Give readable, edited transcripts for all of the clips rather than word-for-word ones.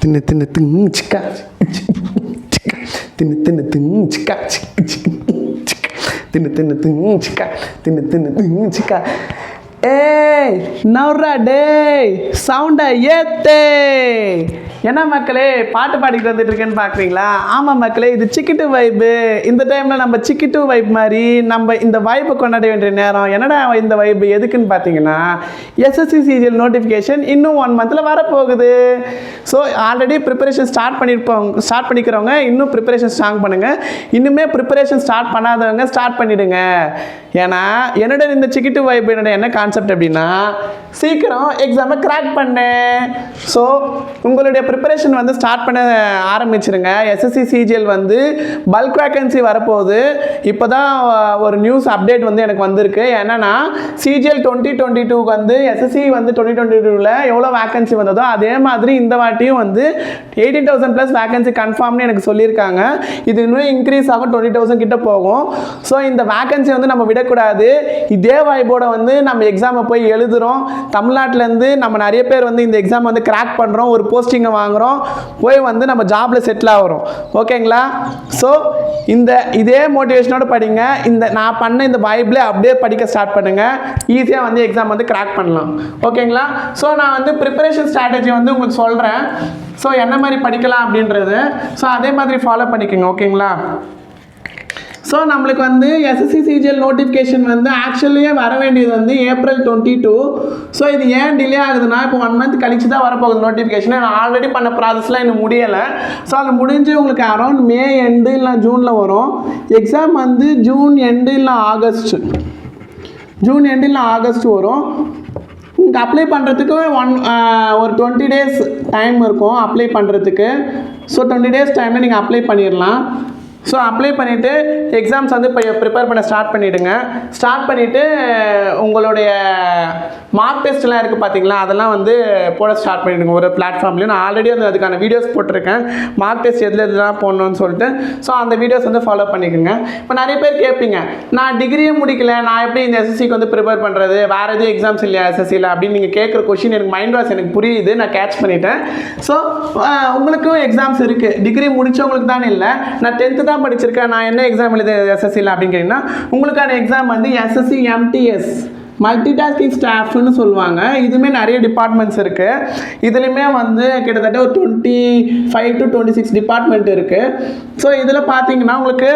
தின்னு தின்னு தின்னு சிக்கா தின்னு தின்னு தின்னு சிக்கா தின்னு தின்னு தின்னு சிக்கா தின்னு தின்னு தின்னு சிக்கா. ஏய் நவுரா டேய் சவுண்டை ஏத்தே. என்ன மக்களே பாட்டு பாடிக்கிட்டு வந்துட்டு இருக்கேன்னு பார்க்குறீங்களா? ஆமாம் மக்களே, இது சிக்கிட்டு வைப்பு. இந்த டைமில் நம்ம சிக்கிட்டு வைப் மாதிரி நம்ம இந்த வைப்பை கொண்டாட வேண்டிய நேரம். என்னடா இந்த வைப்பு எதுக்குன்னு பார்த்தீங்கன்னா, எஸ்எஸ்சி சிஜிஎல் நோட்டிஃபிகேஷன் இன்னும் 1 மந்தில் வரப்போகுது. ஸோ ஆல்ரெடி ப்ரிப்பரேஷன் ஸ்டார்ட் பண்ணிக்கிறவங்க இன்னும் ப்ரிப்பரேஷன் ஸ்ட்ராங் பண்ணுங்கள். இன்னுமே ப்ரிப்பரேஷன் ஸ்டார்ட் பண்ணாதவங்க ஸ்டார்ட் பண்ணிவிடுங்க. ஏன்னா என்னோட இந்த சிக்கிட்டு வைப் என்னோட என்ன கான்செப்ட் அப்படின்னா, சீக்கிரம் எக்ஸாமை கிராக் பண்ணேன். ஸோ உங்களுடைய ப்ரிப்பரேஷன் வந்து ஸ்டார்ட் பண்ண ஆரம்பிச்சிருங்க. எஸ்எஸ்சி சிஜிஎல் வந்து பல்க் வேக்கன்சி வரப்போகுது. இப்போ தான் ஒரு நியூஸ் அப்டேட் வந்து எனக்கு வந்திருக்கு. என்னன்னா சிஜிஎல் 2022க்கு வந்து எஸ்எஸ்சி வந்து 2022ல் எவ்வளோ வேக்கன்சி வந்ததோ அதே மாதிரி இந்த வாட்டியும் வந்து 18,000+ வேக்கன்சி கன்ஃபார்ம்னு எனக்கு சொல்லியிருக்காங்க. இது இன்னும் இன்க்ரீஸ் ஆகும், 20,000 கிட்ட போகும். ஸோ இந்த வேக்கன்சி வந்து நம்ம விடக்கூடாது. இதே வாய்ப்போட வந்து நம்ம எக்ஸாமை போய் எழுதுகிறோம். தமிழ்நாட்டிலேருந்து நம்ம நிறைய பேர் வந்து இந்த எக்ஸாம் வந்து கிராக் பண்ணுறோம், ஒரு போஸ்டிங்கை வாங்குகிறோம், போய் வந்து நம்ம ஜாபில் செட்டில் ஆகிறோம். ஓகேங்களா? ஸோ இதே மோட்டிவேஷனோட படிங்க. நான் பண்ண இந்த பைபிளே அப்படியே படிக்க ஸ்டார்ட் பண்ணுங்கள். ஈஸியாக வந்து எக்ஸாம் வந்து கிராக் பண்ணலாம். ஓகேங்களா? ஸோ நான் வந்து ப்ரிப்பரேஷன் ஸ்ட்ராட்டஜி வந்து உங்களுக்கு சொல்கிறேன். ஸோ என்ன மாதிரி படிக்கலாம் அப்படின்றது. ஸோ அதே மாதிரி ஃபாலோ பண்ணிக்கோங்க. ஓகேங்களா? ஸோ நம்மளுக்கு வந்து எஸ்எஸ்சி சிஜிஎல் நோட்டிஃபிகேஷன் வந்து ஆக்சுவலியே வர வேண்டியது வந்து April 22. ஸோ இது ஏன் டிலே ஆகுதுன்னா, இப்போ 1 மந்த் கழிச்சு தான் வரப்போகுது நோட்டிஃபிகேஷன். நான் ஆல்ரெடி பண்ண ப்ராசஸ்லாம் இன்னும் முடியலை. ஸோ அது முடிஞ்சு உங்களுக்கு அரௌண்ட் May எண்டு இல்லை ஜூனில் வரும். எக்ஸாம் வந்து ஜூன் எண்டு இல்லை ஆகஸ்ட் வரும். உங்களுக்கு அப்ளை பண்ணுறதுக்கு ஒரு 20 days டைம் இருக்கும் அப்ளை பண்ணுறதுக்கு. ஸோ 20 days டைமில் நீங்கள் அப்ளை பண்ணிடலாம். ஸோ அப்ளை பண்ணிவிட்டு எக்ஸாம்ஸ் வந்து இப்போ ப்ரிப்பேர் பண்ண ஸ்டார்ட் பண்ணிவிடுங்க. ஸ்டார்ட் பண்ணிவிட்டு உங்களுடைய மார்க் டெஸ்ட்லாம் இருக்குது பார்த்தீங்களா, அதெல்லாம் வந்து போட ஸ்டார்ட் பண்ணிவிடுங்க ஒரு பிளாட்ஃபார்ம்லேயும். நான் ஆல்ரெடி வந்து அதுக்கான வீடியோஸ் போட்டிருக்கேன், மார்க் டெஸ்ட் எதுலாம் போடணும்னு சொல்லிட்டு. ஸோ அந்த வீடியோஸ் வந்து ஃபாலோ பண்ணிக்கோங்க. இப்போ நிறைய பேர் கேட்பீங்க, நான் டிகிரியே முடிக்கல, நான் எப்படி இந்த எஸ்எஸ்சிக்கு வந்து ப்ரிப்பேர் பண்ணுறது, வேறு எதுவும் எக்ஸாம்ஸ் இல்லையா எஸ்எஸ்சியில் அப்படின்னு நீங்கள் கேட்குற கொஷின் எனக்கு மைண்ட் வாஷ் எனக்கு புரியுது, நான் கேட்ச் பண்ணிட்டேன். ஸோ உங்களுக்கும் எக்ஸாம்ஸ் இருக்குது. டிகிரி முடித்தவங்களுக்கு தானே இல்லை, நான் 10th தான் படிச்சிருக்கேன், நான் என்ன எக்ஸாம் எழுது எஸ்எஸ்சியில் அப்படின்னு கேட்டிங்கன்னா, உங்களுக்கான எக்ஸாம் வந்து எஸ்எஸ்சி எம்டிஎஸ் மல்டிடாஸ்கிங் ஸ்டாஃப்னு சொல்லுவாங்க. இதுவுமே நிறைய டிபார்ட்மெண்ட்ஸ் இருக்குது. இதுலேயுமே வந்து கிட்டத்தட்ட ஒரு 25 to 26 டிபார்ட்மெண்ட் இருக்குது. ஸோ இதில் பார்த்தீங்கன்னா உங்களுக்கு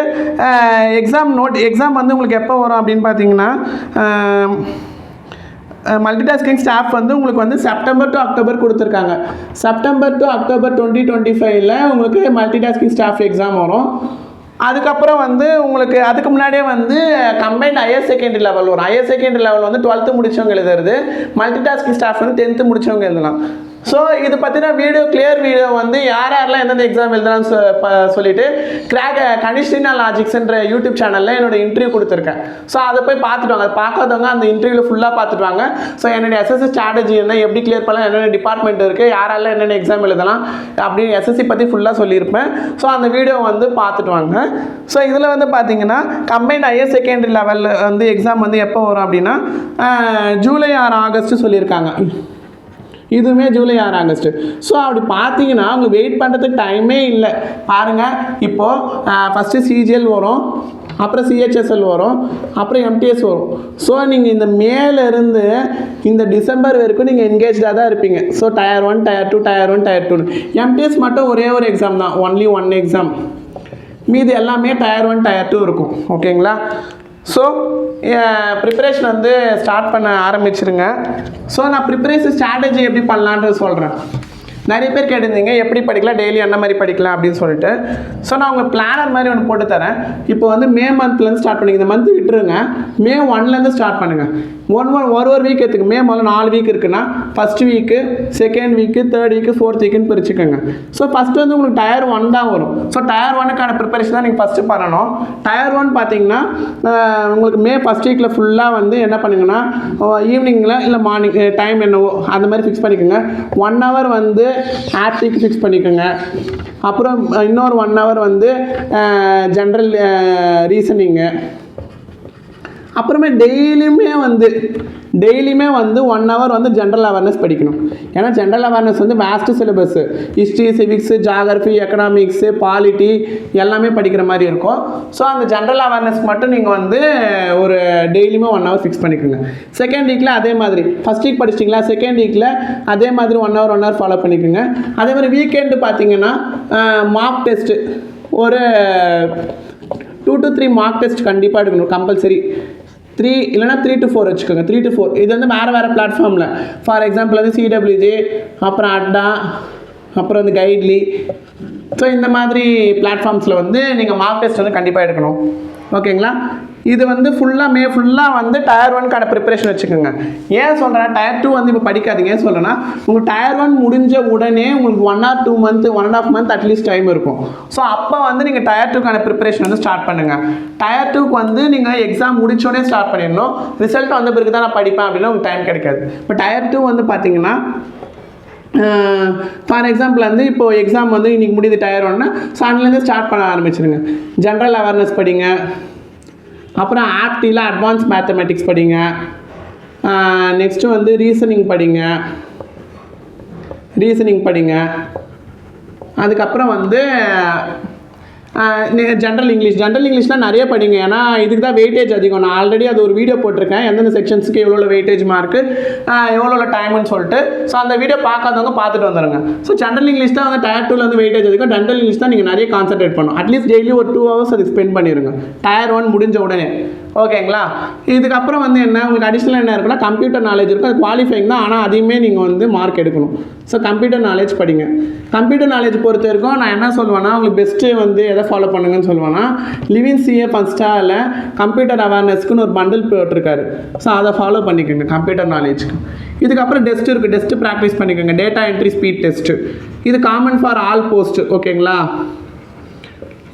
எக்ஸாம் வந்து உங்களுக்கு எப்போ வரும் அப்படின்னு பார்த்தீங்கன்னா, மல்டிடாஸ்கிங் ஸ்டாஃப் வந்து உங்களுக்கு வந்து September to October கொடுத்துருக்காங்க. September to October 2025ல் உங்களுக்கு மல்டிடாஸ்கிங் ஸ்டாஃப் எக்ஸாம் வரும். அதுக்கப்புறம் வந்து உங்களுக்கு அதுக்கு முன்னாடியே வந்து கம்பைன்ட் ஹையர் செகண்டரி லெவல் வரும். ஹையர் செகண்டரி லெவல் வந்து 12th முடிச்சவங்க எழுதுறது, மல்டிடாஸ்கிங் ஸ்டாஃப் வந்து 10th முடிச்சவங்க எழுதலாம். ஸோ இது பற்றின கிளியர் வீடியோ வந்து யாரெல்லாம் எந்தெந்த எக்ஸாம் எழுதலாம்னு சொல்லிட்டு கண்டிஷனல் லாஜிக்ஸ்ன்ற யூடியூப் சேனலில் என்னோட இன்டர்வியூ கொடுத்துருக்கேன். ஸோ அதை போய் பார்த்துட்டு வாங்க. அதை பார்க்காதவங்க அந்த இன்டர்வியூவில் ஃபுல்லாக பார்த்துட்டு வாங்க. ஸோ என்னுடைய எஸ்எஸ்சி ஸ்ட்ராட்டஜி என்ன, எப்படி கிளியர் பண்ணலாம், என்னென்ன டிபார்ட்மெண்ட் இருக்குது, யாரெல்லாம் என்னென்ன எக்ஸாம் எழுதலாம் அப்படின்னு எஸ்எஸ்சி பற்றி ஃபுல்லாக சொல்லியிருப்பேன். ஸோ அந்த வீடியோ வந்து பார்த்துட்டு வாங்க. ஸோ இதில் வந்து பார்த்தீங்கன்னா கம்பைன்ட் ஹையர் செகண்டரி லெவலில் வந்து எக்ஸாம் வந்து எப்போ வரும் அப்படின்னா July or August சொல்லியிருக்காங்க. இதுவுமே July or August. ஸோ அப்படி பார்த்தீங்கன்னா அவங்க வெயிட் பண்ணுறதுக்கு டைமே இல்லை. பாருங்கள், இப்போது ஃபஸ்ட்டு சிஜிஎல் வரும், அப்புறம் சிஹெச்எஸ்எல் வரும், அப்புறம் எம்டிஎஸ் வரும். ஸோ நீங்கள் இந்த மேலேருந்து இந்த டிசம்பர் வரைக்கும் நீங்கள் என்கேஜாக தான் இருப்பீங்க. So Tier 1, Tier 2, Tier 1, Tier 2. MTS மட்டும் ஒரே ஒரு எக்ஸாம் தான், ஒன்லி 1 எக்ஸாம். மீது எல்லாமே Tier 1, Tier 2 இருக்கும். ஓகேங்களா? ஸோ ப்ரிப்பரேஷன் வந்து ஸ்டார்ட் பண்ண ஆரம்பிச்சிருங்க. ஸோ நான் ப்ரிப்பரேஷன் ஸ்ட்ராட்டஜி எப்படி பண்ணலான்றது சொல்கிறேன். நிறைய பேர் கேட்டிருந்தீங்க எப்படி படிக்கலாம், டெய்லி என்ன மாதிரி படிக்கலாம் அப்படின்னு சொல்லிட்டு. ஸோ நான் உங்கள் பிளானர் மாதிரி ஒன்று போட்டு தரேன். இப்போ வந்து May monthலேருந்து ஸ்டார்ட் பண்ணிங்க. இந்த மந்த் விட்டுருங்க, May 1லேருந்து ஸ்டார்ட் பண்ணுங்கள். ஒரு வீக் எடுத்துக்கு. May முதல்ல 4 வீக் இருக்குன்னா, first week, second week, third week, fourth வீக்குன்னு பிரிச்சுக்கோங்க. ஸோ ஃபஸ்ட்டு வந்து உங்களுக்கு Tier 1 தான் வரும். ஸோ Tier 1க்கான ப்ரிப்பரேஷன் தான் நீங்கள் ஃபஸ்ட்டு பண்ணணும். Tier 1 பார்த்தீங்கன்னா உங்களுக்கு May ஃபஸ்ட் வீக்கில் ஃபுல்லாக வந்து என்ன பண்ணுங்கன்னா, ஈவினிங்கில் இல்லை மார்னிங் டைம் என்னவோ அந்த மாதிரி ஃபிக்ஸ் பண்ணிக்கோங்க. 1 hour வந்து ஆப்டிக்கு ஃபிக்ஸ் பண்ணிக்கோங்க. அப்புறம் இன்னொரு 1 hour வந்து ஜென்ரல் ரீசனிங்கு. அப்புறமே டெய்லியுமே வந்து 1 hour வந்து ஜென்ரல் அவேர்னஸ் படிக்கணும். ஏன்னா ஜென்ரல் அவேர்னஸ் வந்து waste syllabus, history, civics, geography, economics, polity எல்லாமே படிக்கிற மாதிரி இருக்கும். ஸோ அந்த ஜென்ரல் அவேர்னஸ்க்கு மட்டும் நீங்கள் வந்து ஒரு டெய்லியுமே 1 hour ஃபிக்ஸ் பண்ணிக்கோங்க. செகண்ட் வீக்கில் அதே மாதிரி ஃபஸ்ட் வீக் படிச்சிட்டிங்களா, செகண்ட் வீக்கில் அதே மாதிரி 1 hour ஃபாலோ பண்ணிக்கோங்க. அதே மாதிரி வீக்கெண்டு பார்த்தீங்கன்னா மார்க் டெஸ்ட்டு ஒரு 2 to 3 மார்க் டெஸ்ட் கண்டிப்பாக எடுக்கணும், கம்பல்சரி. 3 இல்லைனா 3 to 4 வச்சுக்கோங்க. 3 to 4 இது வந்து வேறு பிளாட்ஃபார்மில், ஃபார் எக்ஸாம்பிள் வந்து CWJ, அப்புறம் அட்டா, அப்புறம் வந்து கைட்லி. ஸோ இந்த மாதிரி பிளாட்ஃபார்ம்ஸில் வந்து நீங்கள் மார்க் டெஸ்ட் வந்து கண்டிப்பாக எடுக்கணும். ஓகேங்களா? இது வந்து மே ஃபுல்லாக வந்து Tier 1க்கான ப்ரிப்பரேஷன் வச்சுக்கோங்க. ஏன் சொல்கிறேன் Tier 2 வந்து இப்போ படிக்காதீங்க, ஏன் சொல்கிறேன்னா உங்களுக்கு Tier 1 முடிஞ்ச உடனே உங்களுக்கு 1 or 2 month 1.5 month at least time இருக்கும். ஸோ அப்போ வந்து நீங்கள் Tier 2க்கான ப்ரிப்பரேஷன் வந்து ஸ்டார்ட் பண்ணுங்கள். Tier 2க்கு வந்து நீங்கள் எக்ஸாம் முடிச்சோடனே ஸ்டார்ட் பண்ணிடணும். ரிசல்ட் வந்த பிறகு தான் நான் படிப்பேன் அப்படின்னா உங்களுக்கு டைம் கிடைக்காது. இப்போ Tier 2 வந்து பார்த்தீங்கன்னா ஃபார் எக்ஸாம்பிள் வந்து இப்போது எக்ஸாம் வந்து இன்றைக்கி முடியுது Tier 1னா, ஸோ அதுலேருந்து ஸ்டார்ட் பண்ண ஆரம்பிச்சிருங்க. ஜென்ரல் அவேர்னஸ் படிங்க, அப்புறம் ஆப்டியில் அட்வான்ஸ் மேத்தமெட்டிக்ஸ் படிங்க, நெக்ஸ்ட்டு வந்து ரீசனிங் படிங்க. அதுக்கப்புறம் வந்து ஜென்ரல் இங்கிலீஷ்லாம் நிறைய படிங்க. ஏன்னா இதுக்கு தான் வெயிட்டேஜ் அதிகம். நான் ஆல்ரெடி அது ஒரு வீடியோ போட்டிருக்கேன், எந்தெந்த செக்ஷன்ஸுக்கு எவ்வளோ வெயிட்டேஜ் மார்க்கு, எவ்வளோ டைம்னு சொல்லிட்டு. ஸோ அந்த வீடியோ பார்க்காதவங்க பார்த்துட்டு வந்துடுங்க. ஸோ ஜென்ரல் இங்கிலீஷ் தான் வந்து Tier 2ல வந்து வெயிட்டேஜ் அதிகம். ஜென்ரல் இங்கிலீஷ் தான் நீங்கள் நிறைய கான்சன்ட்ரேட் பண்ணணும். அட்லீஸ்ட் டெய்லி ஒரு 2 hours அதுக்கு ஸ்பெண்ட் பண்ணிடுங்க Tier 1 முடிஞ்ச உடனே. ஓகேங்களா? இதுக்கப்புறம் வந்து என்ன உங்களுக்கு அடிஷ்னல் என்ன இருக்குன்னா கம்ப்யூட்டர் நாலேஜ் இருக்கும். அது குவாலிஃபைங் தான், ஆனால் அதையுமே நீங்கள் வந்து மார்க் எடுக்கணும். ஸோ கம்ப்யூட்டர் நாலேஜ் படிங்க. கம்ப்யூட்டர் நாலேஜ் பொறுத்த வரைக்கும் நான் என்ன சொல்லுவேன்னா, உங்களுக்கு பெஸ்ட்டு வந்து எதை ஃபாலோ பண்ணுங்கன்னு சொல்லுவேன்னா, லிவின் CA ஃபஸ்ட்டால் கம்ப்யூட்டர் அவேர்னஸ்க்குன்னு ஒரு பண்டில் போட்டிருக்காரு. ஸோ அதை ஃபாலோ பண்ணிக்கோங்க கம்ப்யூட்டர் நாலேஜ்க்கு. இதுக்கப்புறம் டெஸ்ட் இருக்குது, டெஸ்ட்டு ப்ராக்டிஸ் பண்ணிக்கோங்க. டேட்டா என்ட்ரி ஸ்பீட் டெஸ்ட்டு, இது காமன் ஃபார் ஆல் போஸ்ட். ஓகேங்களா?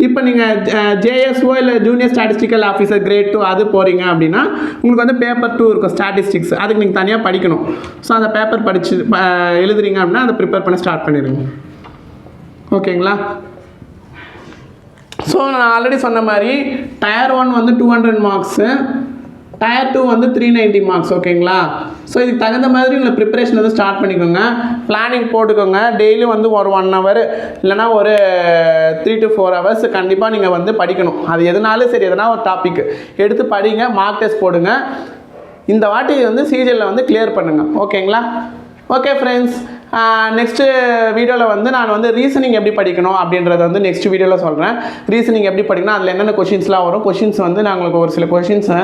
இப்போ நீங்கள் JSO இல்லை ஜூனியர் ஸ்டாட்டிஸ்டிக்கல் ஆஃபீஸர் கிரேட் 2 அது போகிறீங்க அப்படின்னா உங்களுக்கு வந்து பேப்பர் 2 இருக்கும், ஸ்டாட்டிஸ்டிக்ஸ். அதுக்கு நீங்கள் தனியாக படிக்கணும். ஸோ அந்த பேப்பர் படித்து எழுதுறீங்க அப்படின்னா அதை ப்ரிப்பேர் பண்ண ஸ்டார்ட் பண்ணிடுங்க. ஓகேங்களா? ஸோ நான் ஆல்ரெடி சொன்ன மாதிரி Tier 1 வந்து 200 மார்க்ஸு, Tier 2 வந்து 390 மார்க்ஸ். ஓகேங்களா? ஸோ இதுக்கு தகுந்த மாதிரி உங்களை ப்ரிப்பரேஷன் வந்து ஸ்டார்ட் பண்ணிக்கோங்க. பிளானிங் போட்டுக்கோங்க. டெய்லி வந்து ஒரு 1 hour இல்லைனா ஒரு 3 to 4 hours கண்டிப்பாக நீங்கள் வந்து படிக்கணும். அது எதுனாலும் சரி, எதனா ஒரு டாபிக் எடுத்து படிங்க, மார்க் டெஸ்ட் போடுங்க. இந்த வாட்டி வந்து CGL வந்து கிளியர் பண்ணுங்கள். ஓகேங்களா? ஓகே ஃப்ரெண்ட்ஸ், நெக்ஸ்ட்டு வீடியோவில் வந்து நான் வந்து ரீசனிங் எப்படி படிக்கணும் அப்படின்றத வந்து நெக்ஸ்ட் வீடியோவில் சொல்கிறேன். ரீசனிங் எப்படி படிக்கணும், அதில் என்னென்ன கொஷின்ஸ்லாம் வரும், கொஷின்ஸ் வந்து நான் உங்களுக்கு ஒரு சில கொஷின்ஸை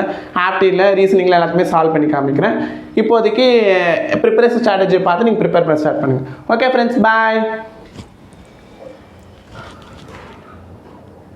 ஆப்டியில் ரீசனிங்கில் எல்லாத்துமே சால்வ் பண்ணி காமிக்கிறேன். இப்போதைக்கு ப்ரிப்பரேஷன் ஸ்ட்ராட்டஜி பார்த்து நீங்கள் ப்ரிப்பேர் பண்ண ஸ்டார்ட் பண்ணுங்கள். ஓகே ஃப்ரெண்ட்ஸ், பாய்.